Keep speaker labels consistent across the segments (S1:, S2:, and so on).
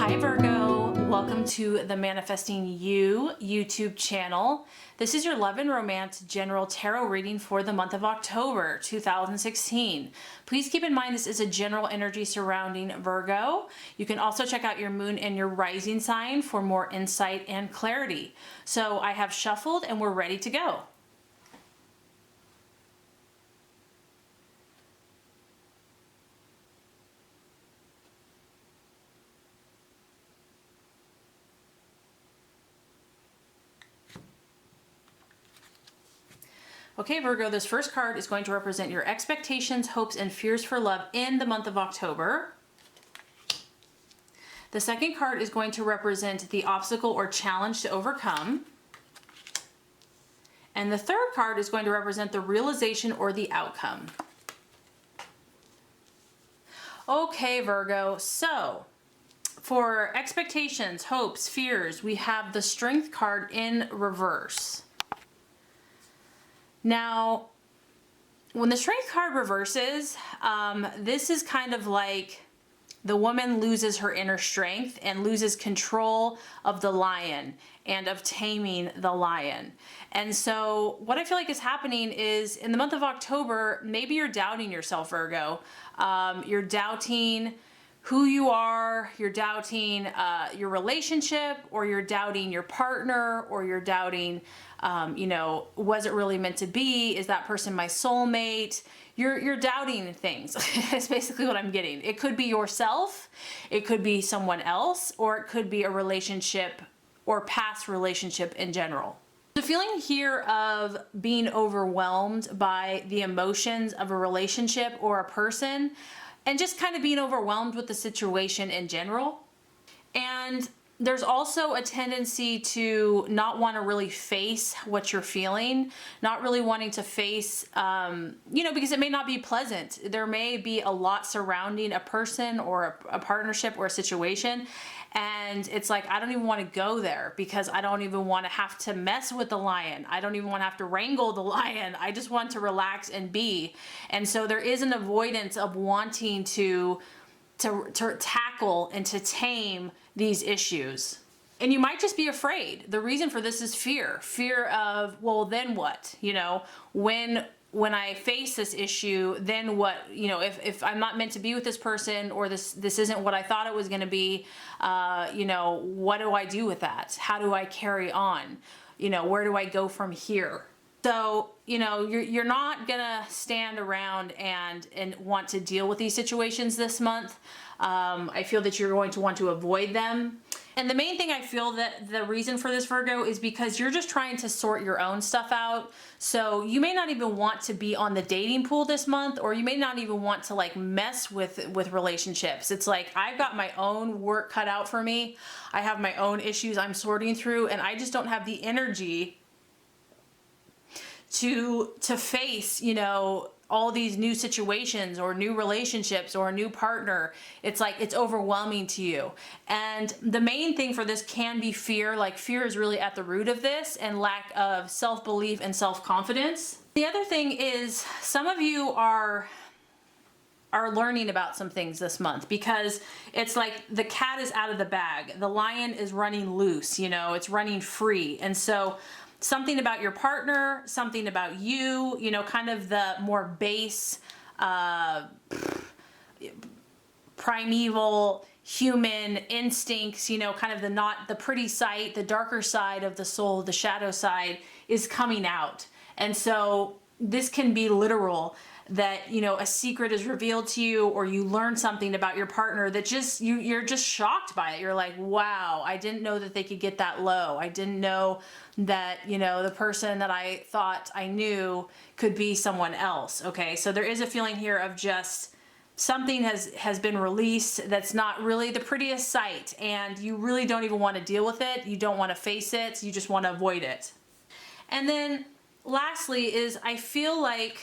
S1: Hi Virgo, welcome to the Manifesting You YouTube channel. This is your love and romance general tarot reading for the month of October 2016. Please keep in mind this is a general energy surrounding Virgo. You can also check out your moon and your rising sign for more insight and clarity. So I have shuffled and we're ready to go. Okay, Virgo, this first card is going to represent your expectations, hopes, and fears for love in the month of October. The second card is going to represent the obstacle or challenge to overcome. And the third card is going to represent the realization or the outcome. Okay, Virgo, so for expectations, hopes, fears, we have the Strength card in reverse. Now, when the Strength card reverses, this is kind of like the woman loses her inner strength and loses control of the lion and of taming the lion. And so what I feel like is happening is in the month of October, maybe you're doubting yourself, Virgo. You're doubting who you are, you're doubting your relationship, or you're doubting your partner, or you're doubting, was it really meant to be? Is that person my soulmate? You're doubting things. That's basically what I'm getting. It could be yourself, it could be someone else, or it could be a relationship or past relationship in general. The feeling here of being overwhelmed by the emotions of a relationship or a person, and just kind of being overwhelmed with the situation in general. And there's also a tendency to not want to really face what you're feeling, not really wanting to face, because it may not be pleasant. There may be a lot surrounding a person or a partnership or a situation. And it's like, I don't even want to go there because I don't even want to have to mess with the lion. I don't even want to have to wrangle the lion. I just want to relax and be. And so there is an avoidance of wanting to tackle and to tame these issues. And you might just be afraid. The reason for this is fear. Fear of, well, then what? When I face this issue, then what? If I'm not meant to be with this person, or this isn't what I thought it was going to be, what do I do with that? How do I carry on? Where do I go from here? So, you're not gonna stand around and want to deal with these situations this month. I feel that you're going to want to avoid them. And the main thing I feel that the reason for this, Virgo, is because you're just trying to sort your own stuff out. So you may not even want to be on the dating pool this month, or you may not even want to mess with relationships. It's like, I've got my own work cut out for me. I have my own issues I'm sorting through, and I just don't have the energy to face, all these new situations or new relationships or a new partner. It's like, it's overwhelming to you. And the main thing for this can be fear. Fear is really at the root of this, and lack of self-belief and self-confidence. The other thing is, some of you are learning about some things this month, because it's like the cat is out of the bag. The lion is running loose, it's running free. And so something about your partner, something about you, kind of the more base, primeval human instincts, kind of the pretty side, the darker side of the soul, the shadow side is coming out. And so this can be literal, that a secret is revealed to you, or you learn something about your partner that just you're just shocked by it. You're like, wow, I didn't know that they could get that low. I didn't know that the person that I thought I knew could be someone else. Okay, so there is a feeling here of just something has been released that's not really the prettiest sight, and you really don't even want to deal with it. You don't want to face it. You just want to avoid it. And then lastly is, I feel like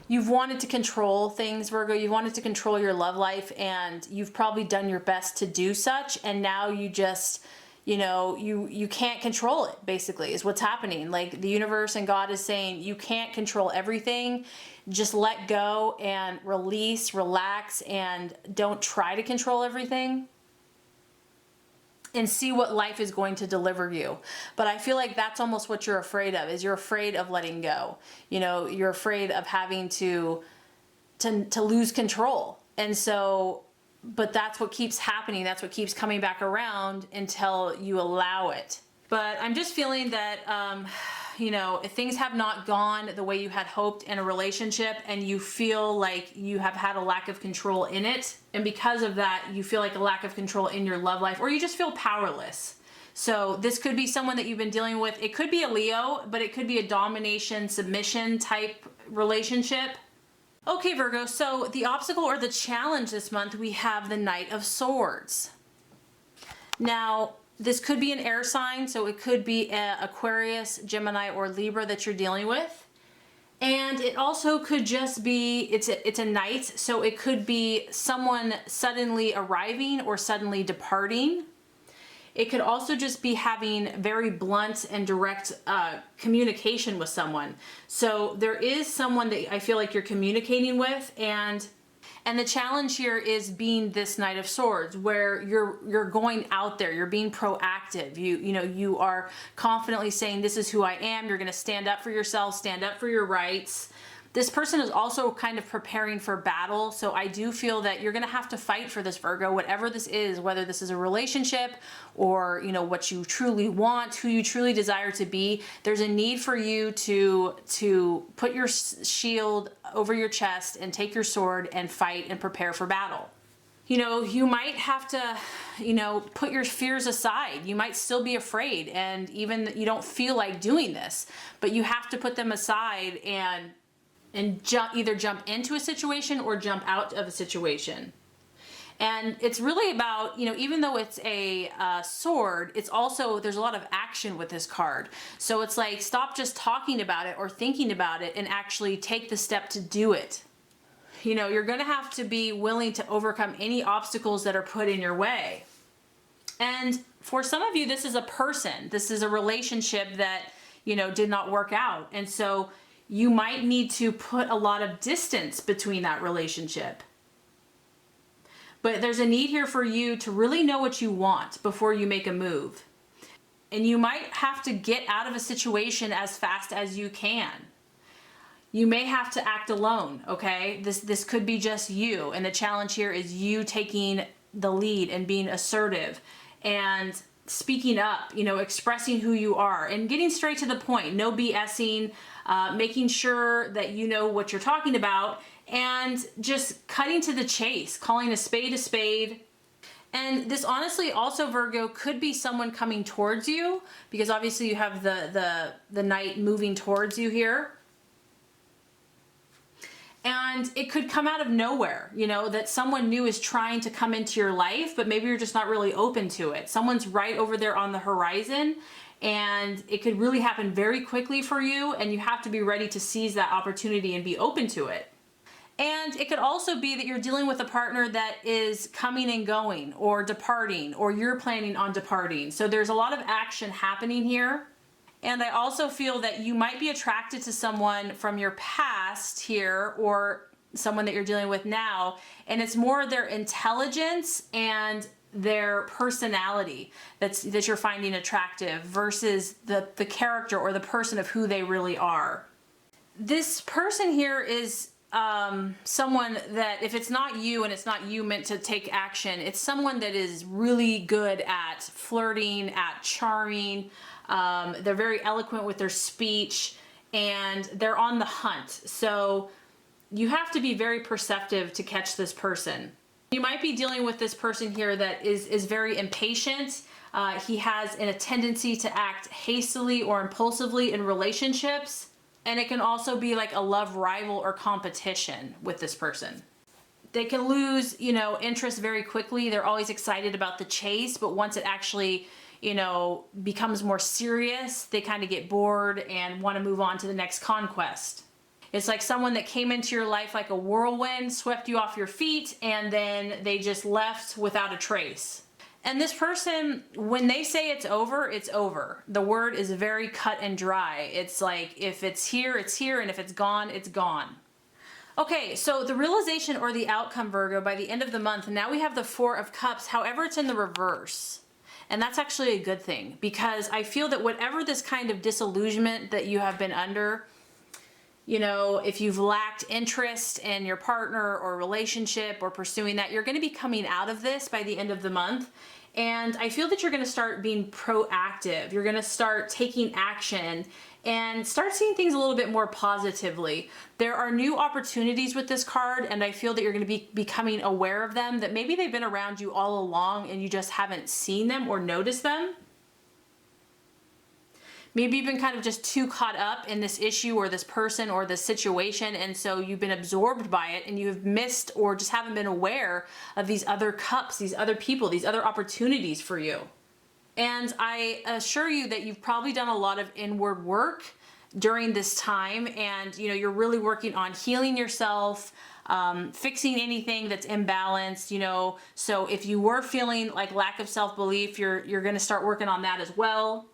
S1: you've wanted to control things, Virgo. You wanted to control your love life, and you've probably done your best to do such. And now you just, you can't control it, basically, is what's happening. Like, the universe and God is saying, you can't control everything. Just let go and release, relax, and don't try to control everything. and see what life is going to deliver you. But I feel like that's almost what you're afraid of, is you're afraid of letting go. You know, you're afraid of having to lose control. And so, but that's what keeps happening. That's what keeps coming back around until you allow it. But I'm just feeling that, you know, if things have not gone the way you had hoped in a relationship and you feel like you have had a lack of control in it, and because of that, you feel like a lack of control in your love life, or you just feel powerless. So this could be someone that you've been dealing with. It could be a Leo, but it could be a domination, submission type relationship. Okay, Virgo, so the obstacle or the challenge this month, we have the Knight of Swords. Now, this could be an air sign, so it could be Aquarius, Gemini, or Libra that you're dealing with. And it also could just be, it's a knight, so it could be someone suddenly arriving or suddenly departing. It could also just be having very blunt and direct communication with someone. So there is someone that I feel like you're communicating with, and the challenge here is being this Knight of Swords, where you're going out there, you're being proactive. You know, you are confidently saying, this is who I am. You're going to stand up for yourself, stand up for your rights. This person is also kind of preparing for battle. So I do feel that you're going to have to fight for this, Virgo, whatever this is, whether this is a relationship or, you know, what you truly want, who you truly desire to be. There's a need for you to put your shield over your chest and take your sword and fight and prepare for battle. You know, you might have to, you know, put your fears aside. You might still be afraid, and even you don't feel like doing this, but you have to put them aside and either jump into a situation or jump out of a situation. And it's really about, you know, even though it's a sword, it's also, there's a lot of action with this card. So it's like, stop just talking about it or thinking about it and actually take the step to do it. You know, you're going to have to be willing to overcome any obstacles that are put in your way. And for some of you, this is a person. This is a relationship that, you know, did not work out. And so you might need to put a lot of distance between that relationship. But there's a need here for you to really know what you want before you make a move. And you might have to get out of a situation as fast as you can. You may have to act alone, okay? This could be just you. And the challenge here is you taking the lead and being assertive and speaking up, you know, expressing who you are and getting straight to the point. No BSing, making sure that you know what you're talking about, and just cutting to the chase, calling a spade a spade. And this honestly also, Virgo, could be someone coming towards you, because obviously you have the knight moving towards you here. And it could come out of nowhere, you know, that someone new is trying to come into your life, but maybe you're just not really open to it. Someone's right over there on the horizon, and it could really happen very quickly for you, and you have to be ready to seize that opportunity and be open to it. And it could also be that you're dealing with a partner that is coming and going or departing, or you're planning on departing. So there's a lot of action happening here. And I also feel that you might be attracted to someone from your past here, or someone that you're dealing with now, and it's more their intelligence and their personality that you're finding attractive versus the character or the person of who they really are. This person here is someone that, if it's not you and it's not you meant to take action, it's someone that is really good at flirting, at charming. They're very eloquent with their speech, and they're on the hunt. So you have to be very perceptive to catch this person. You might be dealing with this person here that is very impatient. He has a tendency to act hastily or impulsively in relationships. And it can also be like a love rival or competition with this person. They can lose, you know, interest very quickly. They're always excited about the chase, but once it actually, you know, becomes more serious, they kind of get bored and want to move on to the next conquest. It's like someone that came into your life like a whirlwind, swept you off your feet, and then they just left without a trace. And this person, when they say it's over, it's over. The word is very cut and dry. It's like, if it's here, and if it's gone, it's gone. Okay, so the realization or the outcome, Virgo, by the end of the month, now we have the Four of Cups. However, it's in the reverse. And that's actually a good thing, because I feel that whatever this kind of disillusionment that you have been under, you know, if you've lacked interest in your partner or relationship or pursuing that, you're going to be coming out of this by the end of the month. And I feel that you're going to start being proactive. You're going to start taking action and start seeing things a little bit more positively. There are new opportunities with this card, and I feel that you're going to be becoming aware of them, that maybe they've been around you all along and you just haven't seen them or noticed them. Maybe you've been kind of just too caught up in this issue or this person or this situation, and so you've been absorbed by it and you've missed or just haven't been aware of these other cups, these other people, these other opportunities for you. And I assure you that you've probably done a lot of inward work during this time, and you know, you're really working on healing yourself, fixing anything that's imbalanced, you know. So if you were feeling like lack of self-belief, you're going to start working on that as well.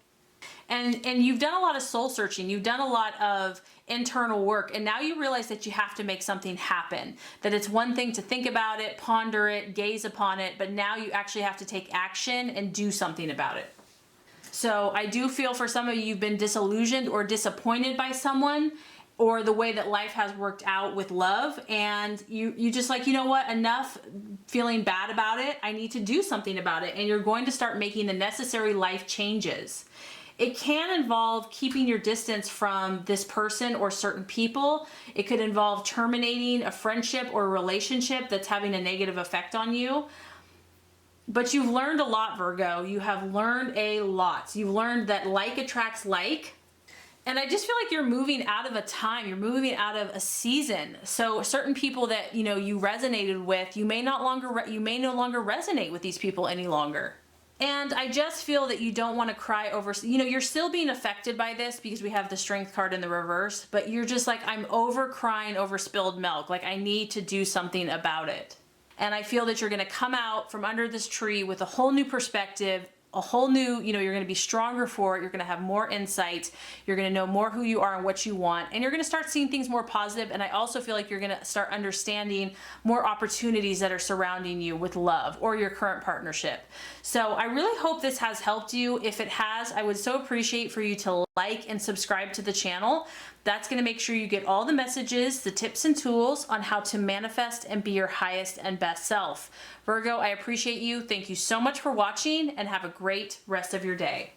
S1: And you've done a lot of soul searching, you've done a lot of internal work, and now you realize that you have to make something happen. That it's one thing to think about it, ponder it, gaze upon it, but now you actually have to take action and do something about it. So I do feel for some of you, you've been disillusioned or disappointed by someone, or the way that life has worked out with love, and you just like, you know what, enough feeling bad about it, I need to do something about it, and you're going to start making the necessary life changes. It can involve keeping your distance from this person or certain people. It could involve terminating a friendship or a relationship that's having a negative effect on you. But you've learned a lot, Virgo. You have learned a lot. You've learned that like attracts like. And I just feel like you're moving out of a time, you're moving out of a season. So certain people that, you know, you resonated with, you may no longer resonate with these people any longer. And I just feel that you don't want to cry over, you know, you're still being affected by this because we have the Strength card in the reverse, but you're just like, I'm over crying over spilled milk. Like, I need to do something about it. And I feel that you're going to come out from under this tree with a whole new perspective, a whole new, you know, you're going to be stronger for it. You're going to have more insight. You're going to know more who you are and what you want. And you're going to start seeing things more positive. And I also feel like you're going to start understanding more opportunities that are surrounding you with love or your current partnership. So I really hope this has helped you. If it has, I would so appreciate for you to like and subscribe to the channel. That's going to make sure you get all the messages, the tips and tools on how to manifest and be your highest and best self. Virgo, I appreciate you. Thank you so much for watching, and have a great rest of your day.